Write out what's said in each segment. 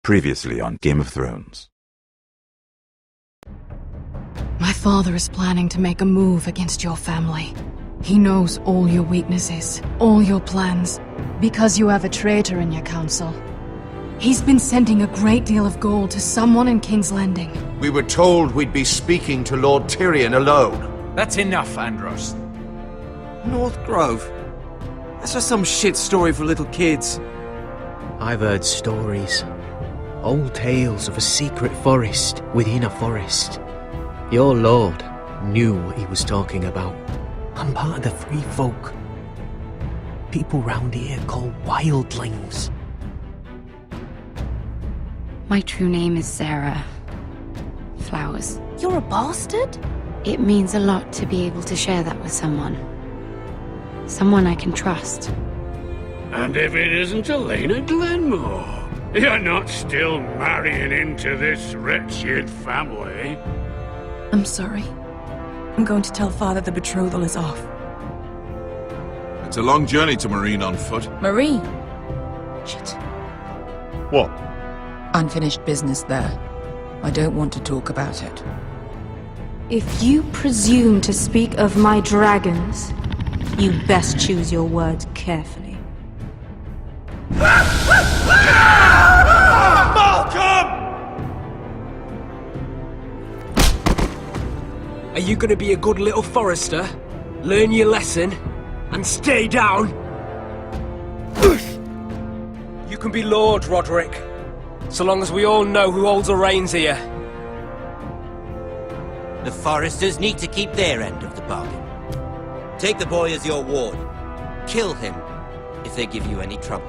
Previously on Game of Thrones. My father is planning to make a move against your family. He knows all your weaknesses, all your plans, because you have a traitor in your council. He's been sending a great deal of gold to someone in King's Landing. We were told we'd be speaking to Lord Tyrion alone. That's enough, Andros. North Grove? That's just some shit story for little kids. I've heard stories. Old tales of a secret forest within a forest. Your lord knew what he was talking about. I'm part of the free folk. People round here called wildlings. My true name is Sarah Flowers. You're a bastard? It means a lot to be able to share that with someone. Someone I can trust. And if it isn't Elena Glenmore, you're not still marrying into this wretched family. I'm sorry. I'm going to tell Father the betrothal is off. It's a long journey to Marine on foot. Marine? Shit. What? Unfinished business there. I don't want to talk about it. If you presume to speak of my dragons, you best choose your words carefully. Are you gonna be a good little forester? Learn your lesson and stay down? You can be Lord, Roderick, so long as we all know who holds the reins here. The foresters need to keep their end of the bargain. Take the boy as your ward. Kill him if they give you any trouble.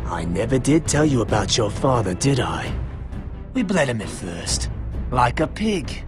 I never did tell you about your father, did I? We bled him at first, like a pig.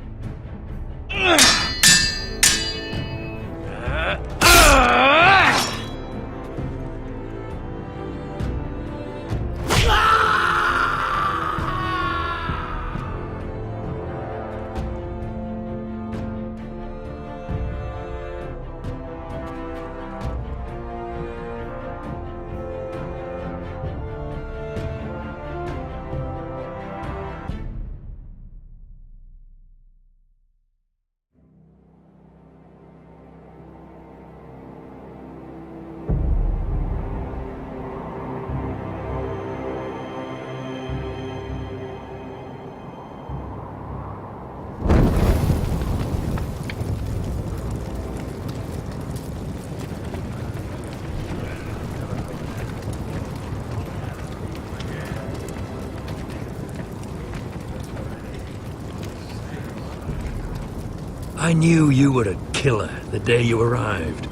I knew you were a killer the day you arrived.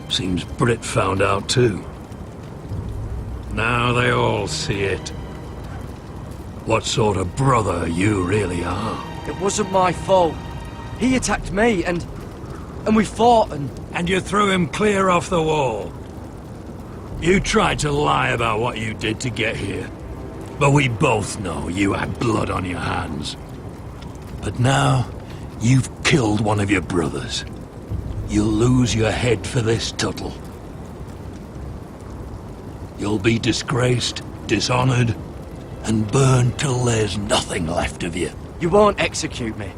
Seems Brit found out too. Now they all see it. What sort of brother you really are. It wasn't my fault. He attacked me and we fought and... And you threw him clear off the wall. You tried to lie about what you did to get here. But we both know you had blood on your hands. But now, you've killed one of your brothers. You'll lose your head for this, Tuttle. You'll be disgraced, dishonored, and burned till there's nothing left of you. You won't execute me.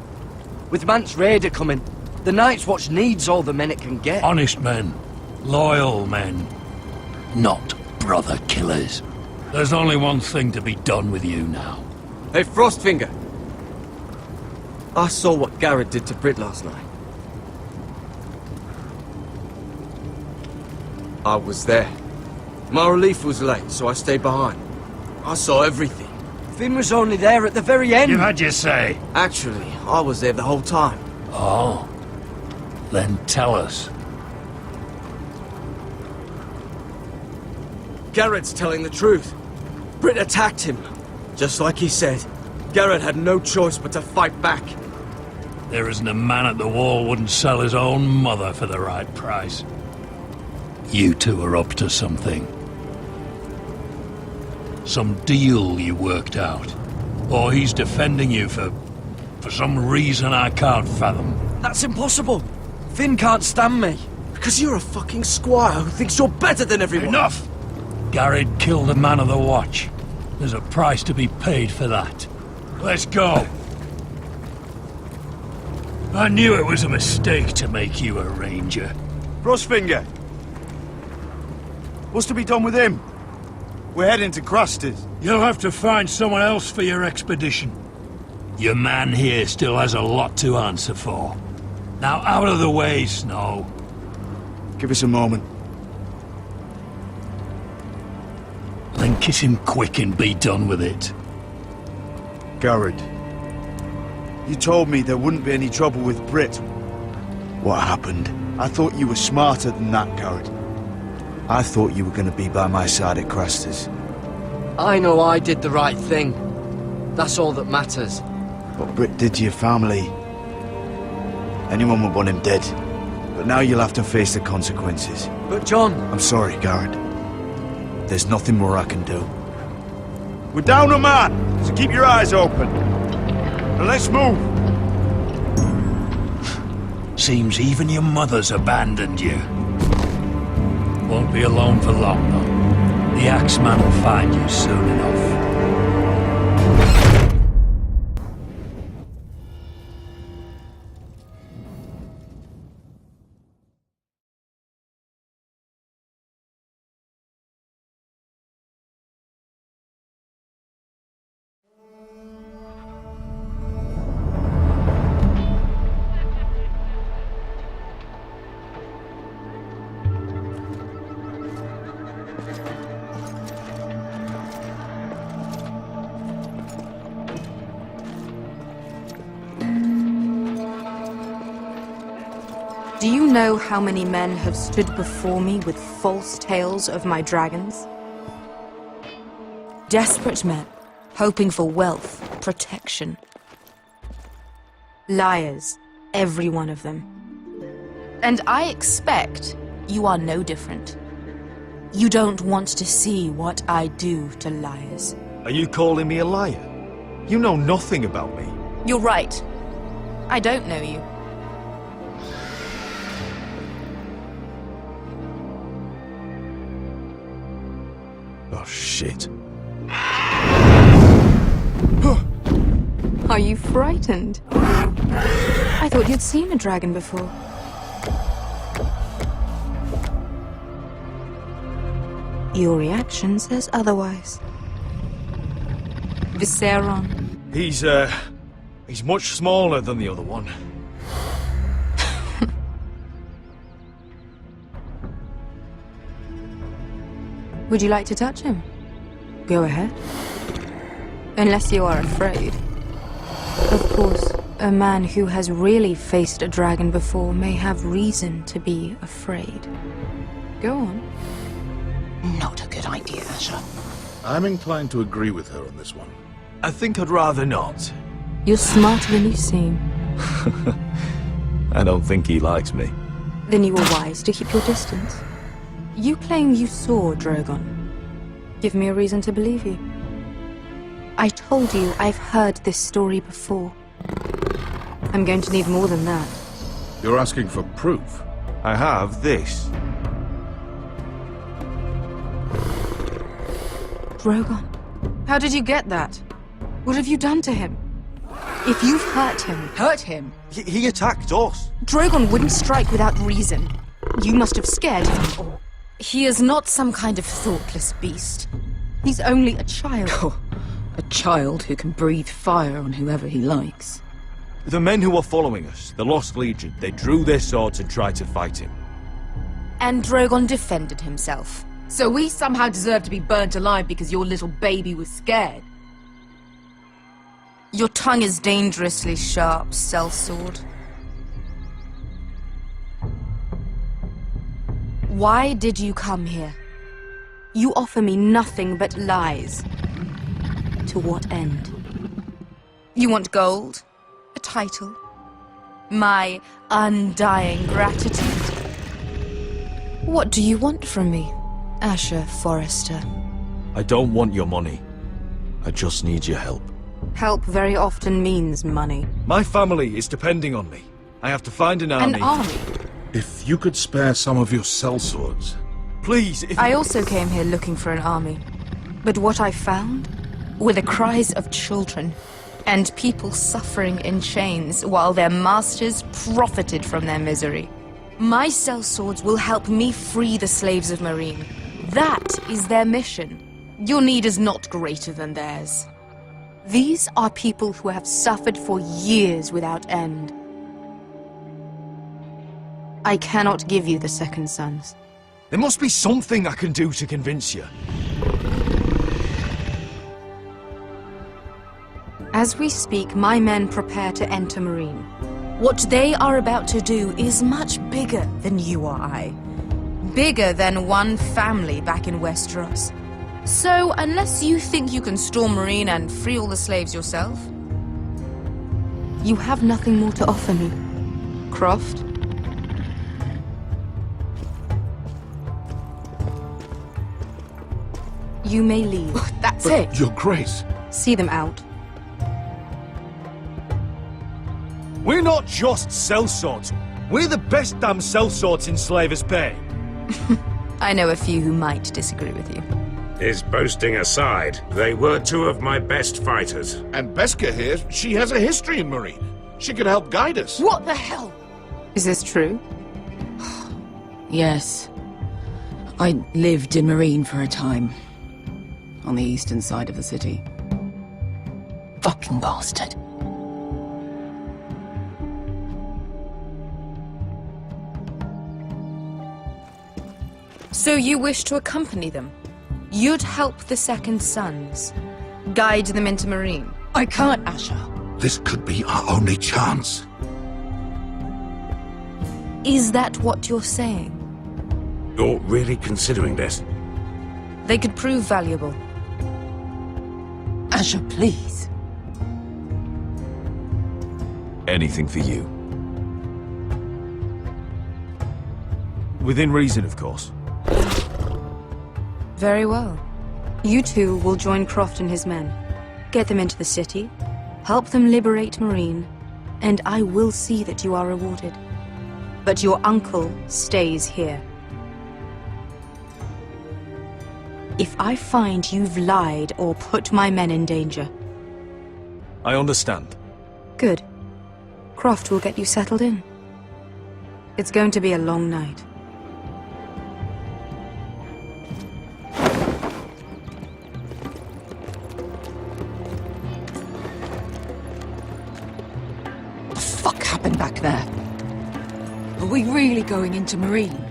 With Mance Raider coming, the Night's Watch needs all the men it can get. Honest men. Loyal men. Not brother killers. There's only one thing to be done with you now. Hey, Frostfinger. I saw what Garrett did to Brit last night. I was there. My relief was late, so I stayed behind. I saw everything. Finn was only there at the very end. You had your say. Actually, I was there the whole time. Oh. Then tell us. Garrett's telling the truth. Brit attacked him. Just like he said. Garrett had no choice but to fight back. There isn't a man at the wall wouldn't sell his own mother for the right price. You two are up to something. Some deal you worked out. Or he's defending you for some reason I can't fathom. That's impossible. Finn can't stand me. Because you're a fucking squire who thinks you're better than everyone. Enough! Garrett killed a man of the watch. There's a price to be paid for that. Let's go. I knew it was a mistake to make you a ranger. Frostfinger! What's to be done with him? We're heading to Cruster's. You'll have to find someone else for your expedition. Your man here still has a lot to answer for. Now out of the way, Snow. Give us a moment. Then kiss him quick and be done with it. Garrett, you told me there wouldn't be any trouble with Brit. What happened? I thought you were smarter than that, Garrett. I thought you were going to be by my side at Cruster's. I know I did the right thing. That's all that matters. What Brit did to your family, anyone would want him dead. But now you'll have to face the consequences. But John... I'm sorry, Garrett. There's nothing more I can do. We're down a man, so keep your eyes open. Now let's move. Seems even your mother's abandoned you. Won't be alone for long, though. The Axeman will find you soon enough. Do you know how many men have stood before me with false tales of my dragons? Desperate men, hoping for wealth, protection. Liars, every one of them. And I expect you are no different. You don't want to see what I do to liars. Are you calling me a liar? You know nothing about me. You're right. I don't know you. Oh, shit. Are you frightened? I thought you'd seen a dragon before. Your reaction says otherwise. Viseron. He's much smaller than the other one. Would you like to touch him? Go ahead. Unless you are afraid. Of course, a man who has really faced a dragon before may have reason to be afraid. Go on. Not a good idea, Asher. I'm inclined to agree with her on this one. I think I'd rather not. You're smarter than you seem. I don't think he likes me. Then you were wise to keep your distance. You claim you saw Drogon. Give me a reason to believe you. I told you I've heard this story before. I'm going to need more than that. You're asking for proof? I have this. Drogon? How did you get that? What have you done to him? If you've hurt him... Hurt him? He attacked us. Drogon wouldn't strike without reason. You must have scared him, or... He is not some kind of thoughtless beast. He's only a child. Oh, a child who can breathe fire on whoever he likes. The men who were following us, the Lost Legion, they drew their swords and tried to fight him. And Drogon defended himself. So we somehow deserve to be burnt alive because your little baby was scared? Your tongue is dangerously sharp, sellsword. Why did you come here? You offer me nothing but lies. To what end? You want gold? A title? My undying gratitude? What do you want from me, Asher Forrester? I don't want your money. I just need your help. Help very often means money. My family is depending on me. I have to find an army. An army? If you could spare some of your sellswords. Please, if I also came here looking for an army. But what I found were the cries of children and people suffering in chains while their masters profited from their misery. My sellswords will help me free the slaves of Marine. That is their mission. Your need is not greater than theirs. These are people who have suffered for years without end. I cannot give you the second sons. there must be something I can do to convince you. As we speak, my men prepare to enter Marine. What they are about to do is much bigger than you or I. Bigger than one family back in Westeros. So, unless you think you can storm Marine and free all the slaves yourself, you have nothing more to offer me, Croft. You may leave. That's it. Your Grace. See them out. We're not just sellswords. We're the best damn sellswords in Slavers Bay. I know a few who might disagree with you. His boasting aside, they were two of my best fighters. And Beska here, she has a history in Marine. She could help guide us. What the hell? Is this true? Yes. I lived in Marine for a time. On the eastern side of the city. Fucking bastard. So you wish to accompany them? You'd help the second sons? Guide them into Marine? I can't, Asher. This could be our only chance. Is that what you're saying? You're really considering this? They could prove valuable. Asher, please. Anything for you. Within reason, of course. Very well. You two will join Croft and his men. Get them into the city, help them liberate Marine, and I will see that you are rewarded. But your uncle stays here. If I find you've lied or put my men in danger... I understand. Good. Croft will get you settled in. It's going to be a long night. What the fuck happened back there? Are we really going into Marine?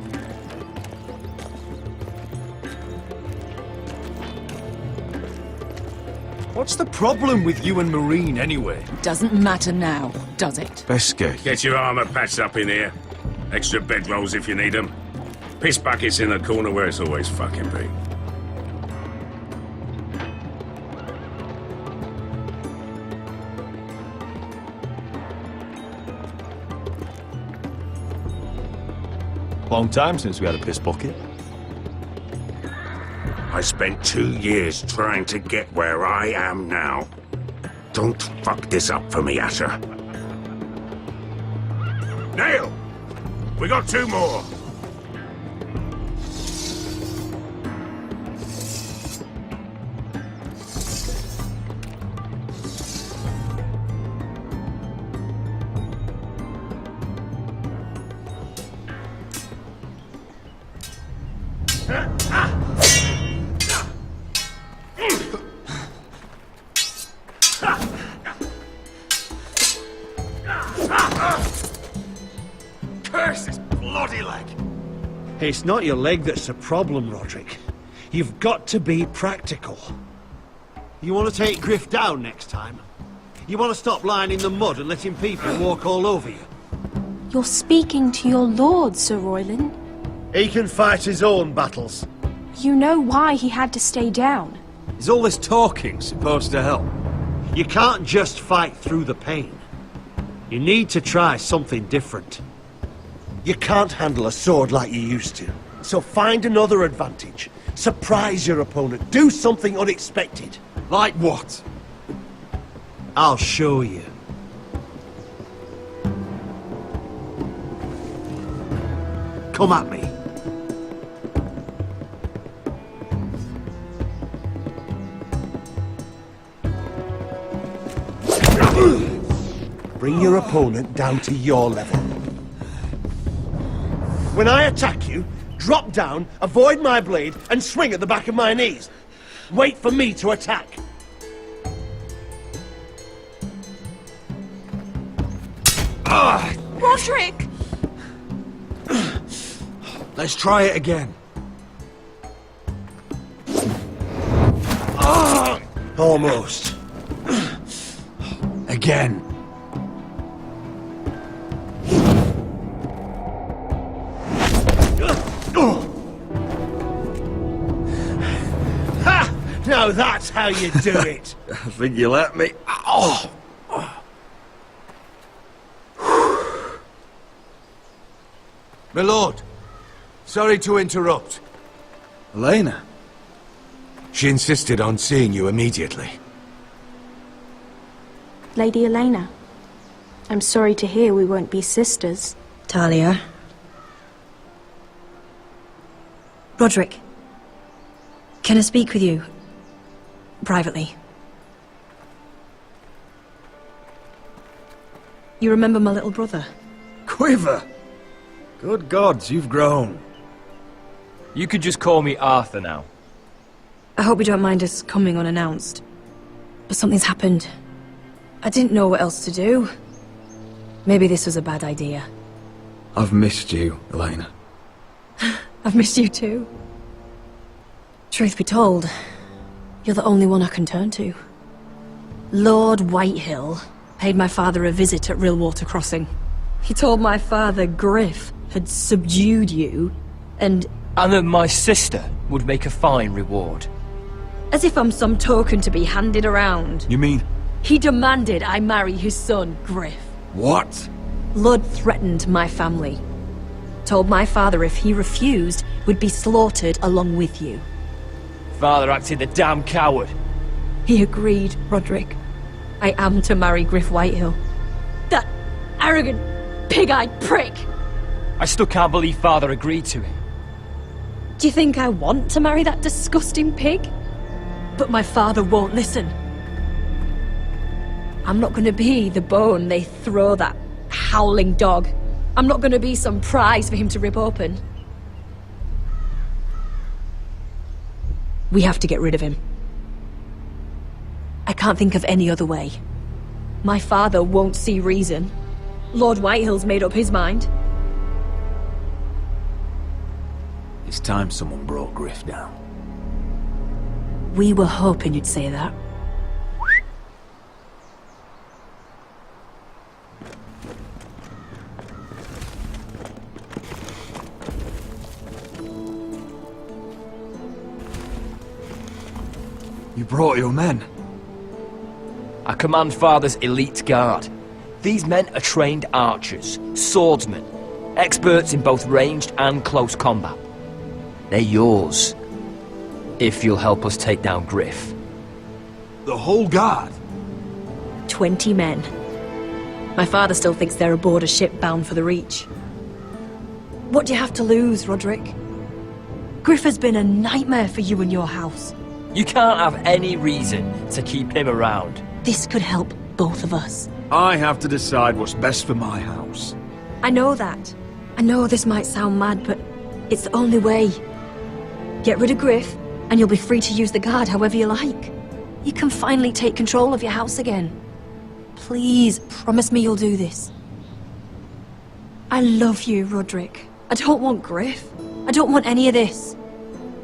What's the problem with you and Marine, anyway? Doesn't matter now, does it? Beska. Get your armor patched up in here. Extra bedrolls if you need them. Piss buckets in the corner where it's always fucking been. Long time since we had a piss bucket. I spent 2 years trying to get where I am now. Don't fuck this up for me, Asher. Nail! We got 2 more! Curse this bloody leg! It's not your leg that's the problem, Roderick. You've got to be practical. You want to take Griff down next time? You want to stop lying in the mud and letting people walk all over you? You're speaking to your lord, Sir Royland. He can fight his own battles. You know why he had to stay down. Is all this talking supposed to help? You can't just fight through the pain. You need to try something different. You can't handle a sword like you used to. So find another advantage. Surprise your opponent. Do something unexpected. Like what? I'll show you. come at me. Bring your opponent down to your level. When I attack you, drop down, avoid my blade, and swing at the back of my knees. Wait for me to attack. Roderick! Let's try it again. Almost. Again. Ha! Now that's how you do it. I think you let me. Oh! My lord, sorry to interrupt. Elena? She insisted on seeing you immediately. Lady Elena, I'm sorry to hear we won't be sisters. Talia. Roderick, can I speak with you? Privately. You remember my little brother? Quiver! Good gods, you've grown. You could just call me Arthur now. I hope you don't mind us coming unannounced. But something's happened. I didn't know what else to do. Maybe this was a bad idea. I've missed you, Elena. I've missed you too. Truth be told, you're the only one I can turn to. Lord Whitehill paid my father a visit at Rillwater Crossing. He told my father Griff had subdued you, and that my sister would make a fine reward. as if I'm some token to be handed around. You mean? He demanded I marry his son, Griff. What? Lud threatened my family. Told my father if he refused, would be slaughtered along with you. Father acted the damn coward. He agreed, Roderick. I am to marry Griff Whitehill. That arrogant, pig-eyed prick! I still can't believe Father agreed to it. Do you think I want to marry that disgusting pig? But my father won't listen. I'm not gonna be the bone they throw that howling dog. I'm not gonna be some prize for him to rip open. We have to get rid of him. I can't think of any other way. My father won't see reason. Lord Whitehill's made up his mind. It's time someone brought Griff down. We were hoping you'd say that. You brought your men. I command Father's elite guard. These men are trained archers, swordsmen, experts in both ranged and close combat. They're yours, if you'll help us take down Griff. The whole guard? 20 men. My father still thinks they're aboard a ship bound for the Reach. What do you have to lose, Roderick? Griff has been a nightmare for you and your house. You can't have any reason to keep him around. This could help both of us. I have to decide what's best for my house. I know that. I know this might sound mad, but it's the only way. Get rid of Griff, and you'll be free to use the guard however you like. You can finally take control of your house again. Please, promise me you'll do this. I love you, Roderick. I don't want Griff. I don't want any of this.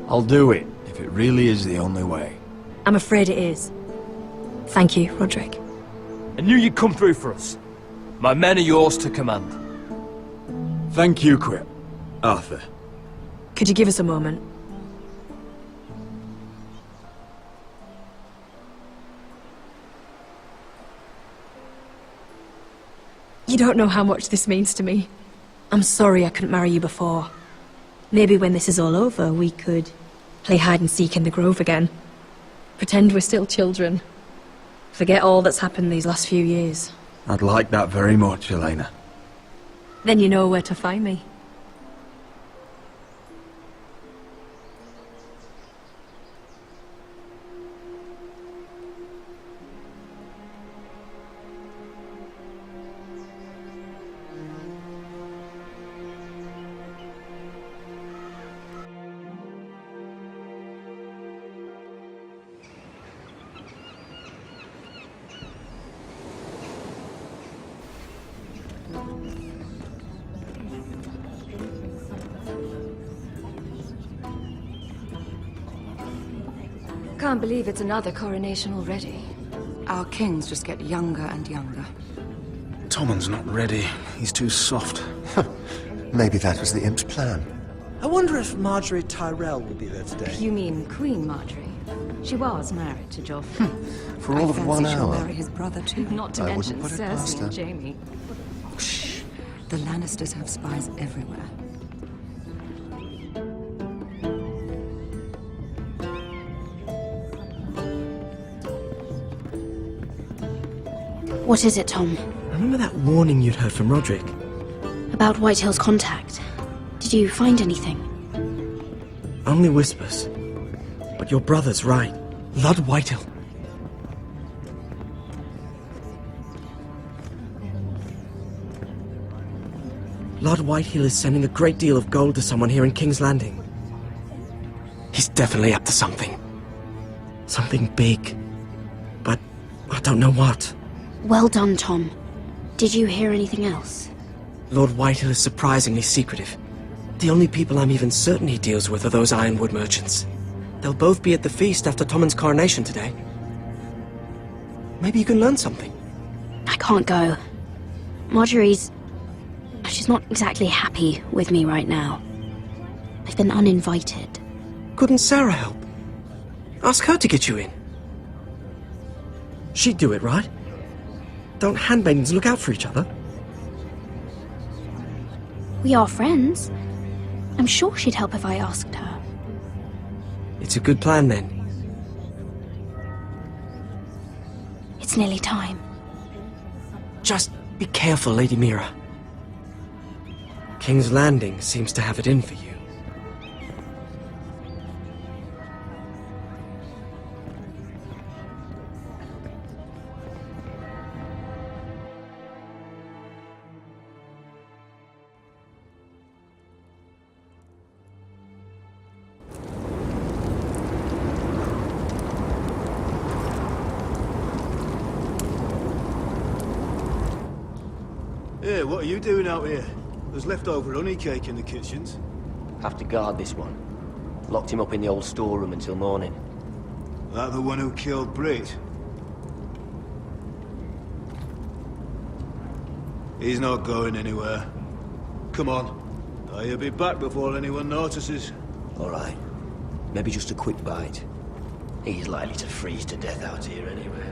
I'll do it, if it really is the only way. I'm afraid it is. Thank you, Roderick. I knew you'd come through for us. My men are yours to command. Thank you, Quip. Arthur. Could you give us a moment? You don't know how much this means to me. I'm sorry I couldn't marry you before. Maybe when this is all over, we could play hide and seek in the grove again. Pretend we're still children. Forget all that's happened these last few years. I'd like that very much, Elena. Then you know where to find me. can't believe it's another coronation already. Our kings just get younger and younger. Tommen's not ready. He's too soft. Maybe that was the imp's plan. I wonder if Marjorie Tyrell will be there today. You mean Queen Marjorie? She was married to Joffrey. For all of 1 She'll hour. marry his brother too. Not to I mention wouldn't put it past Cersei her. and Jaime. Shh. The Lannisters have spies everywhere. What is it, Tom? Remember that warning you'd heard from Roderick? About Whitehill's contact. Did you find anything? Only whispers. But your brother's right. Lord Whitehill. Lord Whitehill is sending a great deal of gold to someone here in King's Landing. He's definitely up to something. Something big. But I don't know what. Well done, Tom. Did you hear anything else? Lord Whitehill is surprisingly secretive. The only people I'm even certain he deals with are those ironwood merchants. They'll both be at the feast after Tommen's coronation today. Maybe you can learn something. I can't go. She's not exactly happy with me right now. I've been uninvited. Couldn't Sarah help? Ask her to get you in. She'd do it, right? Don't handmaidens look out for each other? We are friends. I'm sure she'd help if I asked her. It's a good plan, then. It's nearly time. Just be careful, Lady Mira. King's Landing seems to have it in for you. Hey, what are you doing out here? There's leftover honey cake in the kitchens. Have to guard this one. Locked him up in the old storeroom until morning. That the one who killed Brit? He's not going anywhere. Come on. He'll be back before anyone notices. All right. Maybe just a quick bite. He's likely to freeze to death out here anyway.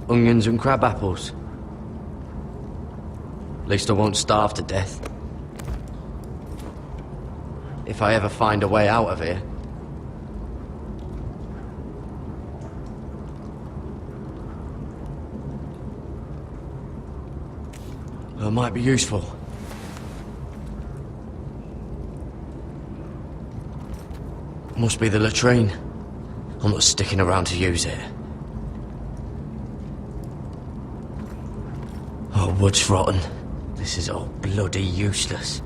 Onions and crab apples. At least I won't starve to death. If I ever find a way out of here. That might be useful. Must be the latrine. I'm not sticking around to use it. Oh, wood's rotten. This is all bloody useless.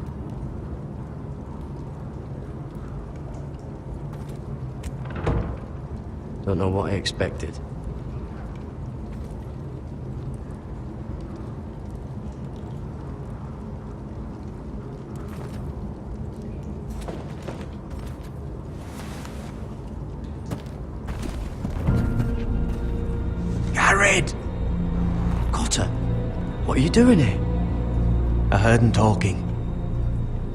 Don't know what I expected. Garrett! Cotter, what are you doing here? I heard him talking.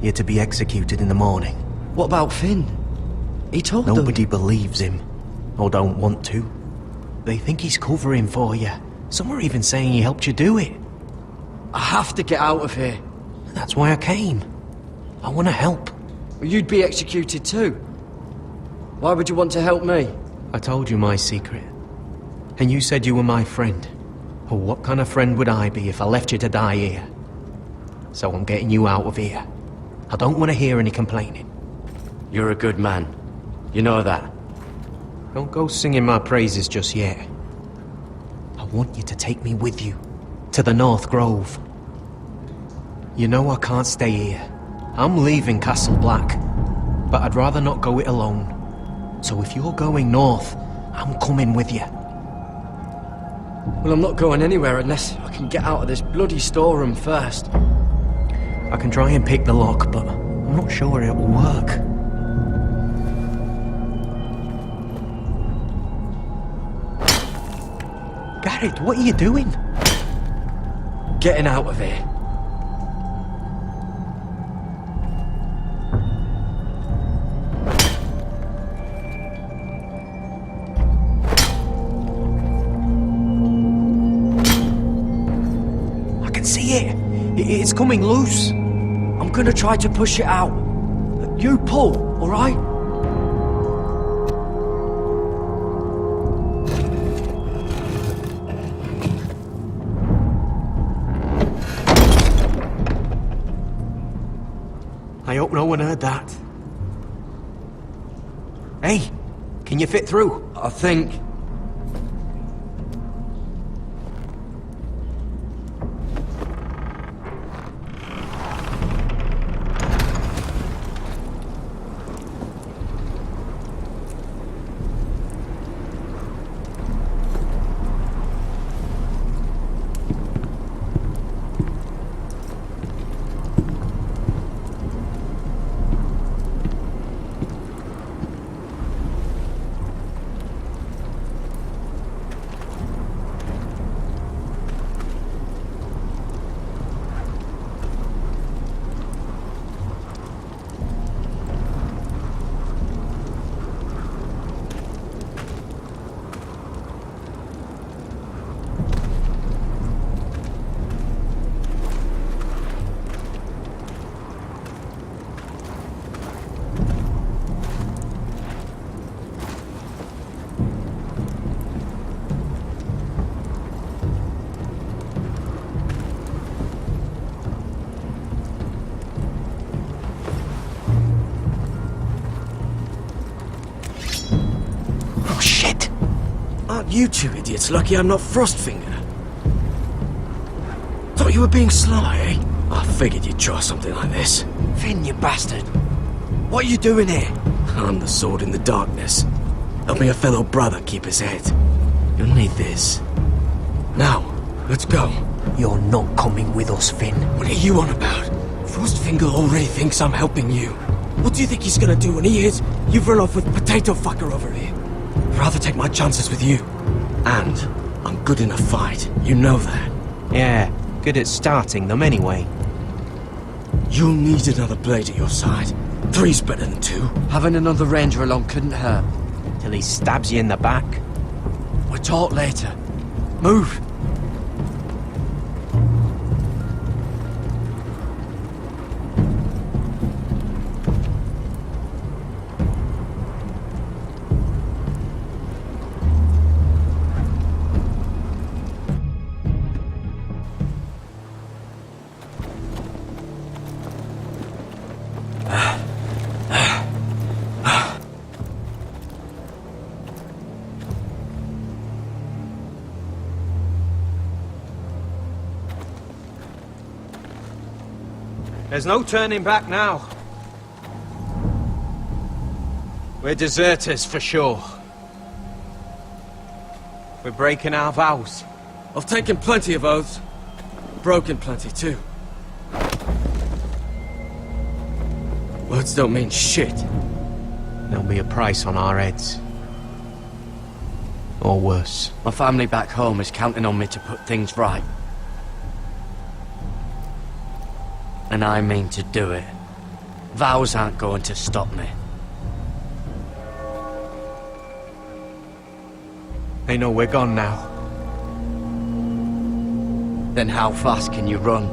You're to be executed in the morning. What about Finn? He told them. Nobody believes him. Or don't want to. They think he's covering for you. Some are even saying he helped you do it. I have to get out of here. That's why I came. I want to help. Well, you'd be executed too. Why would you want to help me? I told you my secret. And you said you were my friend. Well, what kind of friend would I be if I left you to die here? So I'm getting you out of here. I don't want to hear any complaining. You're a good man. You know that. Don't go singing my praises just yet. I want you to take me with you. To the North Grove. You know I can't stay here. I'm leaving Castle Black. but I'd rather not go it alone. So if you're going north, I'm coming with you. Well, I'm not going anywhere unless I can get out of this bloody storeroom first. I can try and pick the lock, but I'm not sure it will work. Garrett, what are you doing? Getting out of here. I can see it. It's coming loose. I'm gonna try to push it out. You pull, all right? I hope no one heard that. Hey, can you fit through? I think. You two idiots lucky I'm not Frostfinger. Thought you were being sly, eh? I figured you'd try something like this. Finn, you bastard. What are you doing here? I'm the sword in the darkness. Helping a fellow brother keep his head. You'll need this. Now, let's go. You're not coming with us, Finn. What are you on about? Frostfinger already thinks I'm helping you. What do you think he's gonna do when he hears you've run off with Potato Fucker over here? I'd rather take my chances with you. And I'm good in a fight. You know that. Yeah, good at starting them anyway. You'll need another blade at your side. 3's better than 2. Having another ranger along couldn't hurt. Till he stabs you in the back. We'll talk later. Move. There's no turning back now. We're deserters for sure. We're breaking our vows. I've taken plenty of oaths. Broken plenty too. Words don't mean shit. There'll be a price on our heads. Or worse. My family back home is counting on me to put things right. And I mean to do it. Vows aren't going to stop me. They know we're gone now. Then how fast can you run?